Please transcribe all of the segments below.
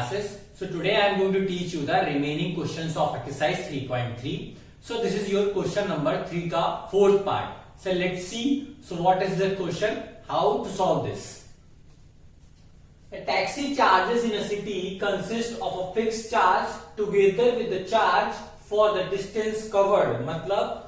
classes. So today I am going to teach you the remaining questions of exercise 3.3. So this is your question number 3 ka fourth part. So let's see. So what is the question? How to solve this? A taxi charges in a city consist of a fixed charge together with the charge for the distance covered. मतलब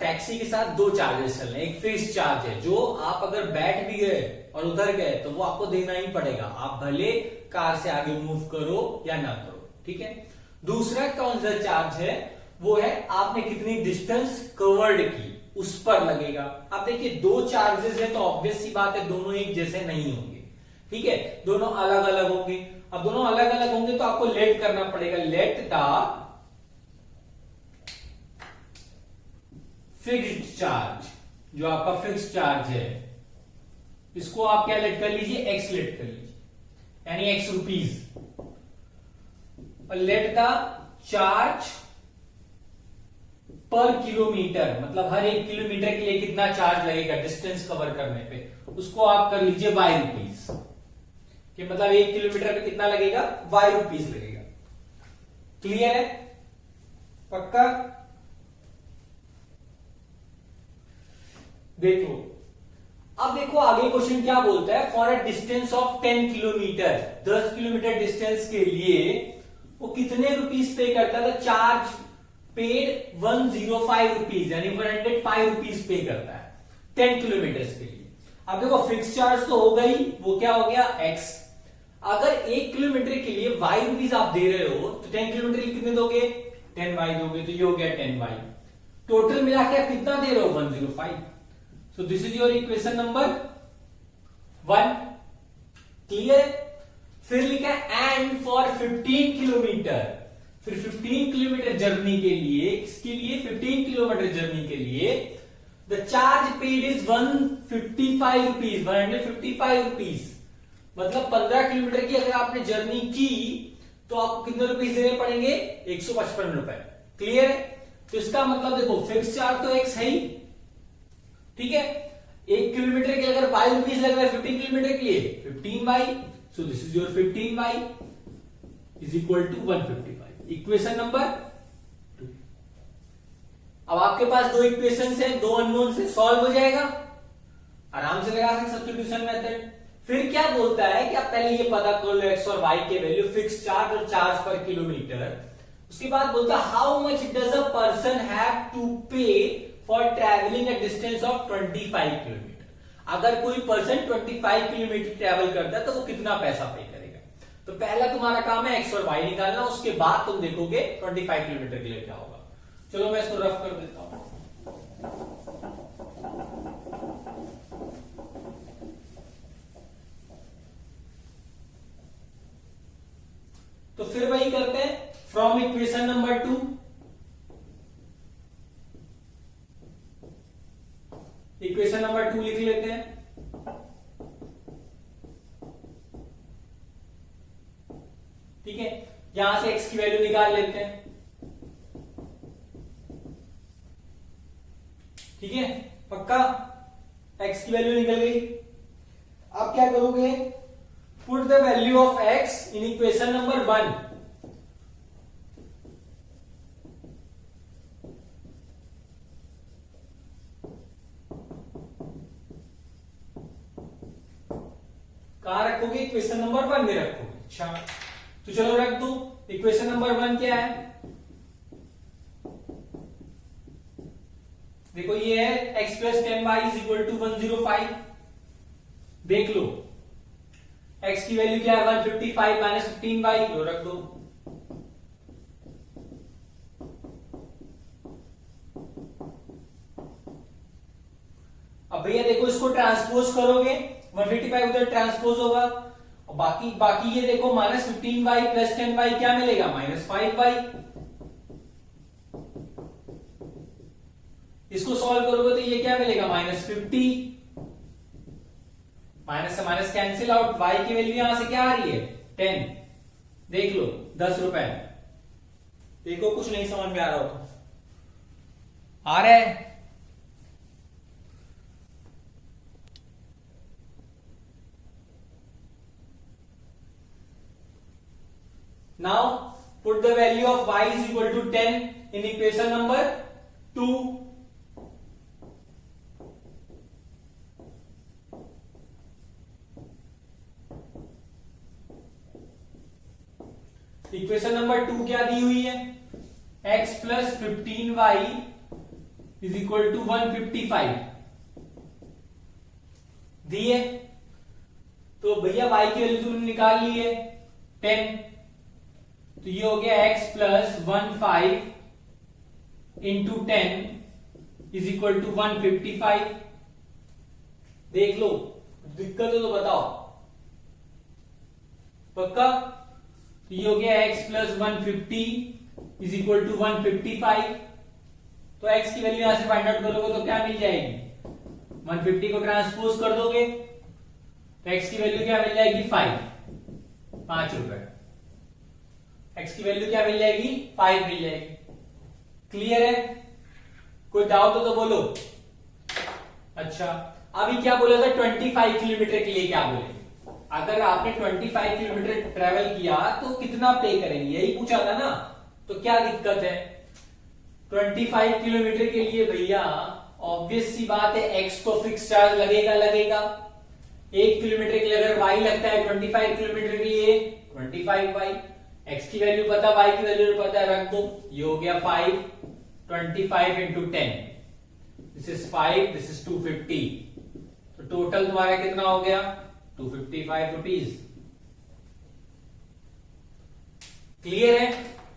taxi के साथ दो charges चल रहे हैं. एक fix charge है जो आप अगर बैठ भी गए और उधर गए तो वो आपको देना ही पड़ेगा, आप भले कार से आगे मूव करो या ना करो. ठीक है. दूसरा कौन सा चार्ज है? वो है आपने कितनी डिस्टेंस कवर्ड की उस पर लगेगा. अब देखिए दो चार्जेस है तो ऑब्वियस सी बात है दोनों एक जैसे नहीं होंगे. ठीक है, दोनों अलग अलग होंगे. अब दोनों अलग अलग होंगे तो आपको लेट करना पड़ेगा. लेट द फिक्स्ड चार्ज, जो आपका फिक्स्ड चार्ज है इसको आप क्या लेट कर लीजिए? एक्स लेट कर लीजिए, यानी एक्स रुपीज. और let the charge per kilometre, मतलब हर एक किलोमीटर के लिए कितना चार्ज लगेगा डिस्टेंस कवर करने पे, उसको आप कर लीजिए वाई रुपीज. कि मतलब एक किलोमीटर पे कितना लगेगा? वाई रुपीज लगेगा. क्लियर है? पक्का? देखो अब देखो आगे क्वेश्चन क्या बोलता है. For a distance of 10 kilometre, 10 kilometre distance के लिए वो कितने रुपीस पे करता है? चार्ज पेड 105 रुपीज, यानी 105 रुपीज पे करता है 10 किलोमीटर के लिए. अब देखो फिक्स चार्ज तो हो गई, वो क्या हो गया? एक्स. अगर 1 किलोमीटर के लिए वाई रुपीज आप दे रहे हो तो 10 किलोमीटर के लिए कितने दोगे? 10 वाई दोगे, तो ये हो गया 10 वाई. टोटल मिला के कितना दे रहे हो? 105. So this is your equation number 1. Clear? फिर लिखा है एंड फॉर 15 किलोमीटर. फिर 15 किलोमीटर जर्नी के लिए, इसके लिए 15 किलोमीटर जर्नी के लिए the charge paid is 155 rupees, 155 rupees. मतलब 15 किलोमीटर की अगर आपने जर्नी की तो आपको कितने रुपीज देने पड़ेंगे? 155 रुपए. क्लियर है? तो इसका मतलब देखो फिक्स चार्ज तो एक्स है ही. ठीक है, 1 किलोमीटर के अगर वाई रुपीज लग रहा है 15 किलोमीटर के लिए 15 y. So this is your 15 y is equal to 155. Equation number 2. अब आपके पास दो इक्वेशन है, दो अननोन से सॉल्व हो जाएगा, आराम से लगा सकते सब्स्टिट्यूशन मेथड. फिर क्या बोलता है कि आप पहले ये पता कर लो एक्स और वाई के वैल्यू, फिक्स चार्ज और चार्ज पर किलोमीटर. उसके बाद बोलता है how much does a person have to pay for travelling a distance of 25 kilometer. अगर कोई पर्सन 25 किलोमीटर ट्रेवल करता है तो वो कितना पैसा पे करेगा. तो पहला तुम्हारा काम है एक्स और वाई निकालना, उसके बाद तुम देखोगे 25 किलोमीटर के लिए क्या होगा. चलो मैं इसको रफ कर देता हूं. तो फिर वही करते हैं from equation number 2. Equation number 2 लिख लेते हैं. ठीक है, यहां से x की वैल्यू निकाल लेते हैं. ठीक है, पक्का x की वैल्यू निकल गई. अब क्या करोगे? Put the value of x in equation number 1. कहां रखोगे? इक्वेशन नंबर 1 में रखोगे. अच्छा, तो चलो रख दो. इक्वेशन नंबर 1 क्या है? देखो ये है x plus 10y is equal to 105. देख लो x की वैल्यू क्या है? 155 माइनस 15y. लो रख दो. अब भैया देखो इसको ट्रांसपोज करोगे, 155 उधर ट्रांसपोज होगा, और बाकी ये देखो माइनस 15y प्लस 10y क्या मिलेगा? Minus 5y. इसको सॉल्व करोगे तो ये क्या मिलेगा? माइनस 50. माइनस से माइनस कैंसिल आउट. y की वैल्यू यहां से क्या आ रही है? 10. देख लो 10 रुपए. देखो कुछ नहीं समझ में आ रहा हो तो आ रहा है. Now put the value of y is equal to 10 in equation number 2. Equation number 2 क्या दी हुई है? x plus 15y is equal to 155 दी है. तो भैया y की वैल्यू तुमने निकाल ली है 10, तो ये हो गया x plus 15 into 10 is equal to 155. देख लो, दिक्कत हो तो बताओ. पक्का? तो ये हो गया x plus 150 is equal to 155. तो x की वैल्यू यहां से फाइंड आउट करोगे तो क्या मिल जाएगी? 150 को ट्रांसपोज कर दोगे तो x की वैल्यू क्या मिल जाएगी? 5 रुपए. x की वैल्यू क्या मिल जाएगी? 5 मिल जाएगी. क्लियर है? कोई डाउट हो तो बोलो. अच्छा, अभी क्या बोला था? 25 किलोमीटर के लिए क्या बोले? अगर आपने 25 किलोमीटर ट्रेवल किया तो कितना पे करेंगे, यही पूछा था ना. तो क्या दिक्कत है? 25 किलोमीटर के लिए भैया ऑब्वियस सी बात है x तो फिक्स चार्ज लगेगा. 1 किलोमीटर के लिए अगर y लगता है 25 किलोमीटर के लिए 25y. x की वैल्यू पता, y की वैल्यू पता है, रख दो. ये हो गया 5. 25 into 10, this is 5, this is 250. तो टोटल तुम्हारा कितना हो गया? 255 रुपीज. क्लियर है?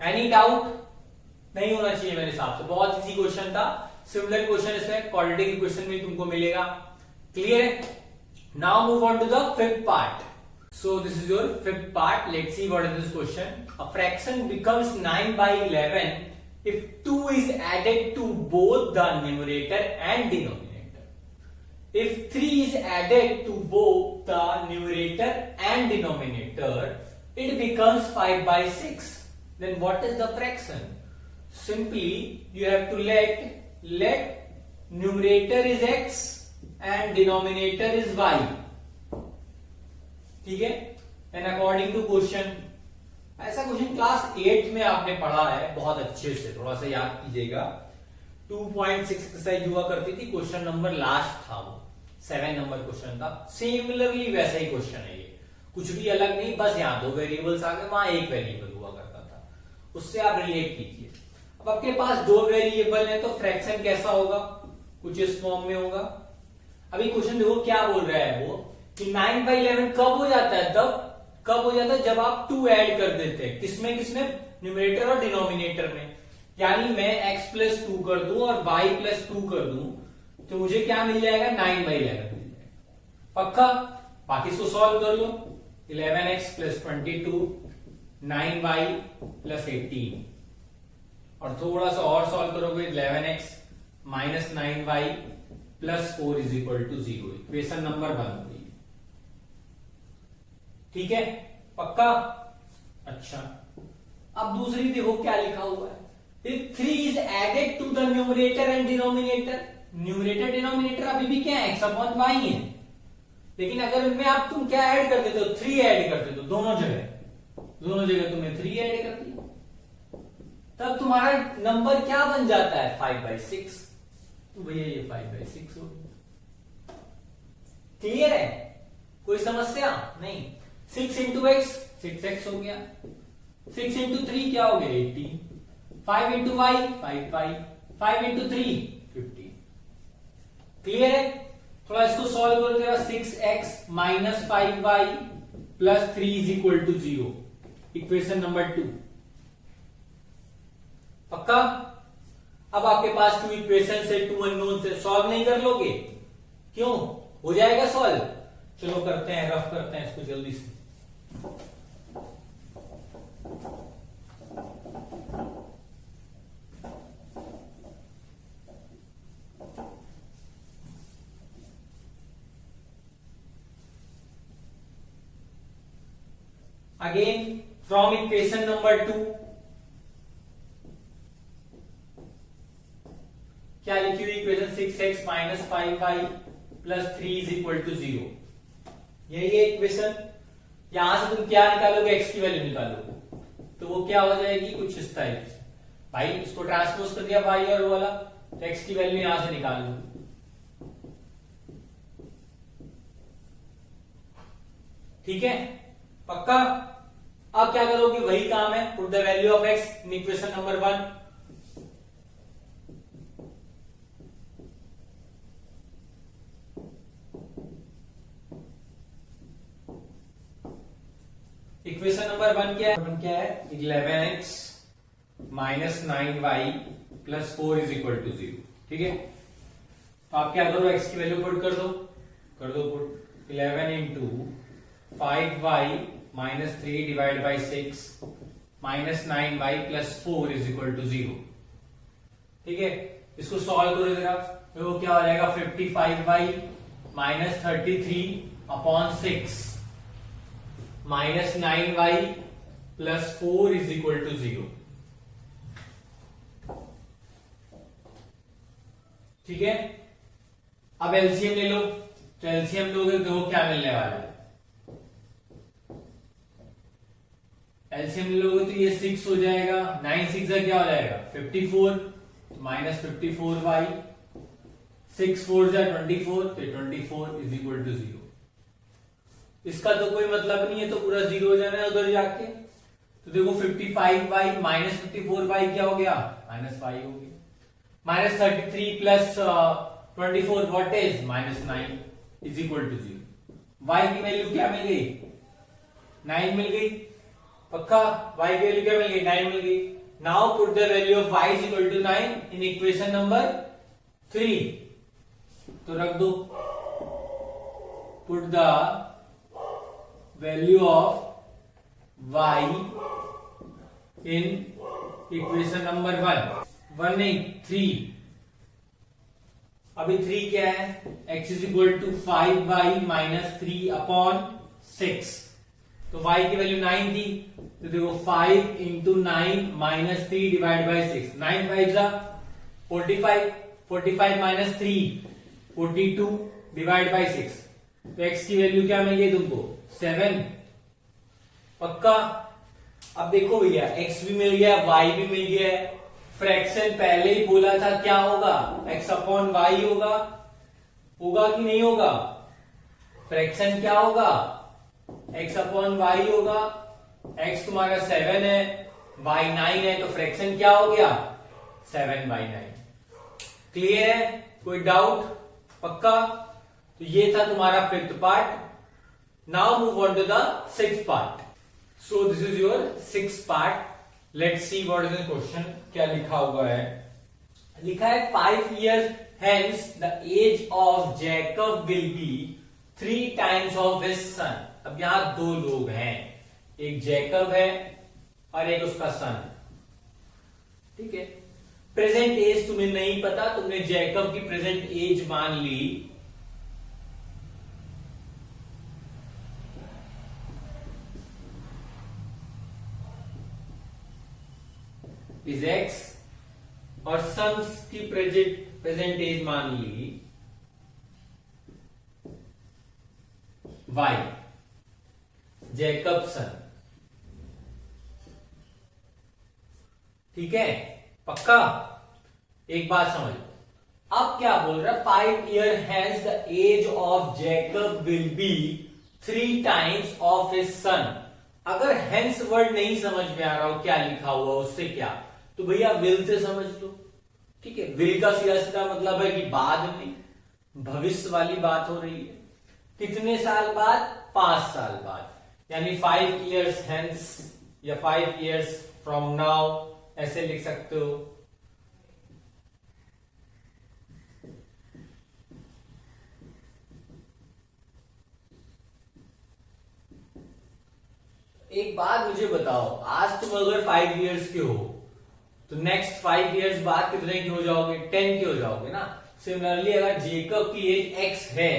Any doubt? नहीं होना चाहिए मेरे हिसाब से. बहुत इजी क्वेश्चन था. सिमिलर क्वेश्चन इसमें क्वाड्रेटिक क्वेश्चन में तुमको मिलेगा. क्लियर है? Now move on to the fifth part. So this is your fifth part. Let's see what is this question. A fraction becomes 9/11 if 2 is added to both the numerator and denominator. If 3 is added to both the numerator and denominator, it becomes 5/6. Then what is the fraction? Simply you have to let numerator is x and denominator is y. ठीक है? And according to question, ऐसा question class 8 में आपने पढ़ा है बहुत अच्छे से, थोड़ा सा याद कीजिएगा. 2.6 एक्सरसाइज हुआ करती थी. क्वेश्चन नंबर लास्ट था, वो 7 नंबर क्वेश्चन था. सिमिलरली वैसा ही क्वेश्चन है ये, कुछ भी अलग नहीं. बस यहाँ 2 वेरिएबल्स आ गए, वहां 1 वेरिएबल हुआ करता था. उससे आप रिलेट कीजिए. अब आपके पास 2 वेरिएबल है तो फ्रैक्शन कैसा होगा? कुछ इस फॉर्म में होगा. अभी क्वेश्चन देखो क्या बोल रहा है वो, कि 9/11 कब हो जाता है? तब कब हो जाता है जब आप 2 ऐड कर देते हैं. किसमें किसमें? न्यूमरेटर और डिनोमिनेटर में. यानी मैं x प्लस 2 कर दूं और y प्लस 2 कर दूं तो मुझे क्या मिल जाएगा? 9/11 मिल जाएगा. पक्का? बाकी इसको सॉल्व कर लो. 11x plus 22, 9y plus 18. और थोड़ा सा और सॉल्व करोगे 11x minus 9y plus 4 is equal to 0. Equation number 1. ठीक है? पक्का? अच्छा, अब दूसरी देखो क्या लिखा हुआ है. If 3 is added to the numerator and denominator, numerator denominator अभी भी क्या है? x अपॉन y है. लेकिन अगर इनमें आप तुम क्या ऐड कर देते हो? 3 ऐड कर देते हो. दोनों जगह तुमने 3 ऐड कर दिया, तब तुम्हारा नंबर क्या बन जाता है? 5/6. तो भैया ये 5/6 हो गया. क्लियर है? कोई समस्या नहीं. 6 इंटू एक्स 6x हो गया. 6 इंटू 3 क्या हो गया? 18. 5 into Y 5y. 5 into 3 15. Clear है? थोड़ा इसको सॉल्व करो. तेरा 6x minus 5y plus 3 is equal to 0. Equation number 2. पक्का? अब आपके पास 2 इक्वेशन से 2 अननोन से सॉल्व नहीं कर लोगे? क्यों? हो जाएगा सॉल्व. चलो करते हैं, रफ करते हैं इसको जल्दी से. Again from equation number 2 क्या लिखी हुई? Equation 6x minus 5y plus 3 is equal to 0. यही है इक्वेशन. यहां से तुम क्या निकालोगे? x की वैल्यू निकालोगे. तो वो क्या हो जाएगी, कुछ इस टाइप से। भाई इसको ट्रांसपोज कर दिया y और वो वाला, तो x की वैल्यू यहां से निकाल लो। ठीक है, पक्का। अब क्या करोगे, वही काम है, put the value of x in equation number 1। Equation number 1 क्या है, 11x minus 9y plus 4 is equal to 0। ठीक है, तो आप क्या करो, x की वैल्यू पुट कर दो put 11 into 5y minus 3 divide by 6 minus 9y plus 4 is equal to 0। ठीक है, इसको सॉल्व करो जरा, तो क्या हो जाएगा, 55y minus 33 upon 6 minus 9y plus 4 is equal to 0। ठीक है, अब एलसीएम ले लो, तो एलसीएम लोगे तो क्या मिलने वाला है, एलसीएम लोगे तो ये 6 हो जाएगा, 9 6 क्या हो जाएगा 54 माइनस 54y, 6 4 24, तो 24 इज इक्वल टू 0। इसका तो कोई मतलब नहीं है, तो पूरा 0 हो जाना है उधर जाके। तो देखो 55y माइनस 54y क्या हो गया, माइनस y हो गया, minus 33 plus 24 what is minus 9 is equal to 0। y की वैल्यू क्या मिल गई, 9 मिल गई, पक्का। y की वैल्यू क्या मिल गई, 9 मिल गई। Now put the value of y is equal to 9 in equation number 3, तो रख दो, put the value of y in equation number 1 नहीं 3। अभी 3 क्या है, x is equal to 5y minus 3 upon 6, तो y की वैल्यू 9 थी, तो देखो 5 इंटू 9 माइनस 3 डिवाइड बाई 6, 9 5 जा 45, 45 माइनस 3 42 डिवाइड बाई 6, तो x की वैल्यू क्या मिल गई तुमको 7, पक्का। अब देखो भैया x भी मिल गया, y भी मिल गया है, फ्रैक्शन पहले ही बोला था क्या होगा, x अपॉन y होगा कि नहीं होगा, फ्रैक्शन क्या होगा, x अपॉन y होगा। x तुम्हारा 7 है, y 9 है, तो फ्रैक्शन क्या हो गया 7/9। क्लियर है, कोई डाउट, पक्का। तो ये था तुम्हारा 5th part. Now move on to the 6th part. So this is your 6th part. Let's see what is the question, क्या लिखा हुआ है। लिखा है 5 years hence the age of Jacob will be 3 times of his son। अब यहां 2 लोग हैं, एक जैकब है और एक उसका सन। ठीक है, प्रेजेंट एज तुम्हें नहीं पता, तुमने जैकब की प्रेजेंट एज मान ली, इज एक्स, और सन्स की प्रेजेंट एज मान ली वाई, जैकब सन। ठीक है, पक्का। एक बात समझ, अब क्या बोल रहा है, 5 years hence the age of Jacob will be 3 times of his son। अगर hence वर्ड नहीं समझ में आ रहा हो क्या लिखा हुआ उससे क्या, तो भैया will से समझ लो। ठीक है, will का सीधा सीधा मतलब है कि बाद में, भविष्य वाली बात हो रही है। कितने साल बाद, 5 साल बाद, यानी 5 years hence या 5 years from now, ऐसे लिख सकते हो। एक बात मुझे बताओ, आज तुम अगर 5 years के हो तो नेक्स्ट 5 years बाद कितने के हो जाओगे, 10 के हो जाओगे ना। सिमिलरली अगर जेकब की एज x है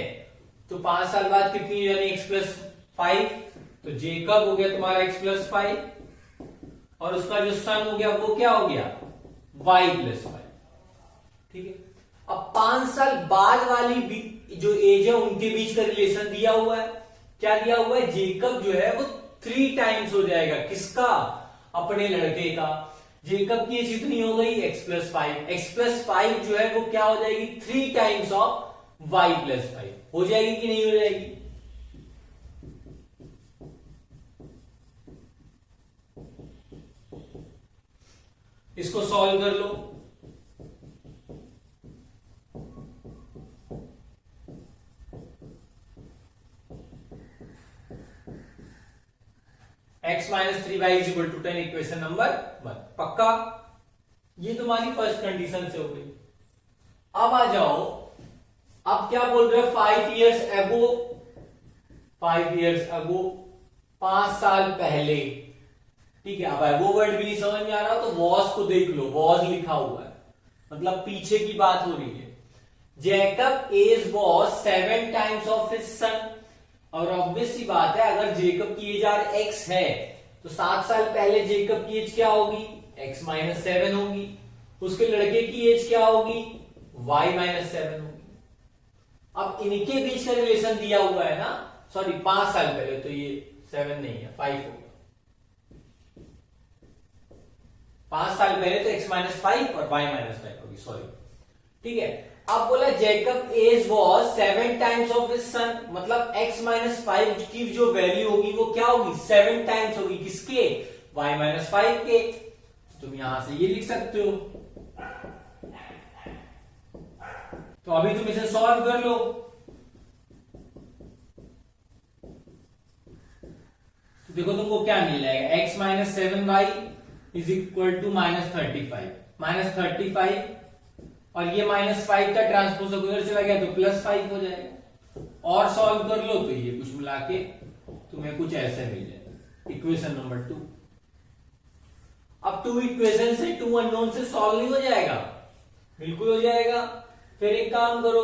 तो 5 साल बाद कितनी, यानी x प्लस 5, तो जेकब हो गया तुम्हारा x प्लस 5, और उसका जो सन हो गया वो क्या हो गया y प्लस 5। ठीक है, अब 5 साल बाद वाली जो एज है उनके बीच का रिलेशन दिया हुआ है। क्या दिया हुआ है, जेकब जो है वो 3 टाइम्स हो जाएगा, किसका, अपने लड़के का। जेकब की एज कितनी हो गई, x+5। x+5 जो है वो क्या हो जाएगी, 3 टाइम्स ऑफ y+5 हो जाएगी कि नहीं हो जाएगी। इसको सॉल्व कर लो। x-3y=10 equation number 1। पक्का, ये तुम्हारी फर्स्ट कंडीशन से हो गई। अब आ जाओ, अब क्या बोल रहे हो, 5 years ago, 5 साल पहले। ठीक है, अब एगो वर्ड भी नहीं समझ में आ रहा तो वॉज को देख लो, वॉज लिखा हुआ है, मतलब पीछे की बात हो रही है। Jacob age was 7 times of his son. और ऑब्वियस सी बात है, अगर जेकब की एज आर x है तो 7 साल पहले जेकब की एज क्या होगी, x-7 होगी। उसके लड़के की एज क्या होगी, y-7 होगी। अब इनके बीच का रिलेशन दिया हुआ है ना, सॉरी 5 साल पहले, तो ये 7 नहीं है, 5 होगा। 5 साल पहले तो x-5 और y-5 होगी, सॉरी। ठीक है, अब बोला Jacob age was 7 times of his son, मतलब x-5 की जो वैल्यू होगी वो क्या होगी, 7 टाइम्स होगी, किसके, y-5 के। तुम यहां से ये लिख सकते हो। तो अभी तुम इसे सॉल्व कर लो। तो देखो तुमको क्या मिल जाएगा, x-7y =-35, -35 और ये -5 का ट्रांसपोज उधर चला गया तो +5 हो जाएगा। और सॉल्व कर लो तो ये कुछ मिला के तुम्हें कुछ ऐसे मिल जाएगा, इक्वेशन नंबर 2। अब 2 इक्वेशन से 2 अननोन से सॉल्व नहीं हो जाएगा, बिल्कुल हो जाएगा। फिर एक काम करो,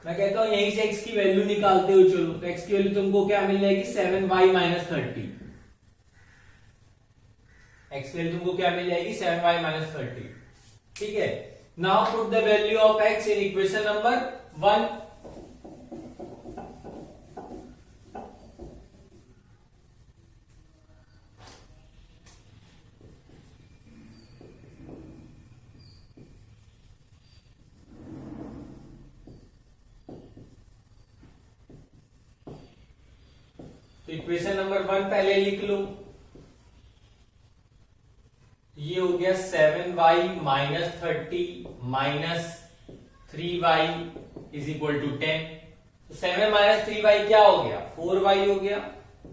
मैं कहता हूं यहीं से x की वैल्यू निकालते हो, चलो। तो x की वैल्यू तुमको क्या मिल जाएगी, 7y-30। x की वैल्यू तुमको क्या मिल जाएगी, 7y-30। ठीक है, now put the value of x in equation number 1। तो इक्वेशन नंबर 1 पहले लिख लो। ये हो गया 7y-30 -3y =10। तो 7 - 3y क्या हो गया, 4y हो गया।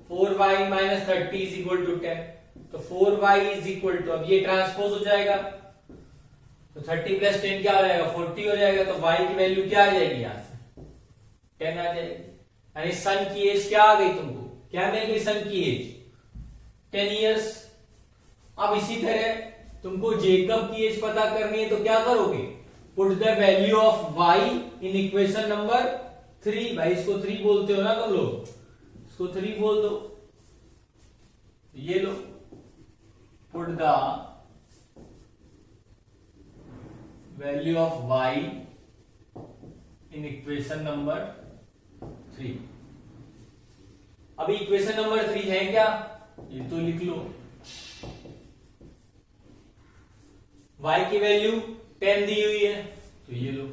4y - 30 =10। तो 4y अब ये ट्रांसपोज हो जाएगा, तो 30 + 10 क्या हो जाएगा, 40 हो जाएगा। तो y की वैल्यू क्या आ जाएगी, यहां से 10 आ जाएगी। यानी सन की एज क्या आ गई, तुमको क्या मिल गई, सन की एज 10 इयर्स। अब इसी तरह तुमको जेकब की एज पता करनी है, तो क्या करोगे, put the value of y in equation number 3। भाई इसको 3 बोलते हो ना तुम लोग, इसको 3 बोल दो। ये लो, put the value of y in equation number 3। अभी इक्वेशन नंबर 3 है क्या, ये तो लिख लो। y की वैल्यू 10 दी हुई है, तो ये लो।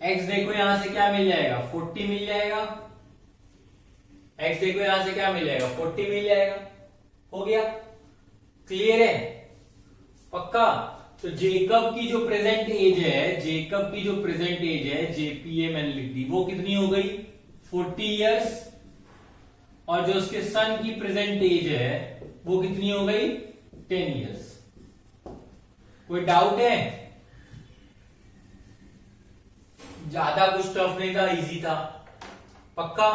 x देखो यहां से क्या मिल जाएगा, 40 मिल जाएगा। x देखो यहां से क्या मिल जाएगा, 40 मिल जाएगा। हो गया, क्लियर है, पक्का। तो जेकब की जो प्रेजेंट एज है, जेकब की जो प्रेजेंट एज है, जेपीए मैंने लिख दी, वो कितनी हो गई, 40 इयर्स। और जो उसके सन की प्रेजेंट एज है वो कितनी हो गई, 10 इयर्स। कोई डाउट है, ज्यादा कुछ टफ नहीं था, इजी था, पक्का।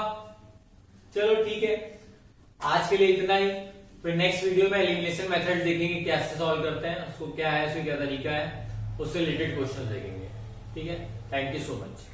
चलो ठीक है, आज के लिए इतना ही। फिर नेक्स्ट वीडियो में एलिमिनेशन मेथड देखेंगे, कैसे सॉल्व करते हैं उसको, क्या है, उसका क्या तरीका है, उससे रिलेटेड क्वेश्चन देखेंगे। ठीक है, थैंक यू सो मच।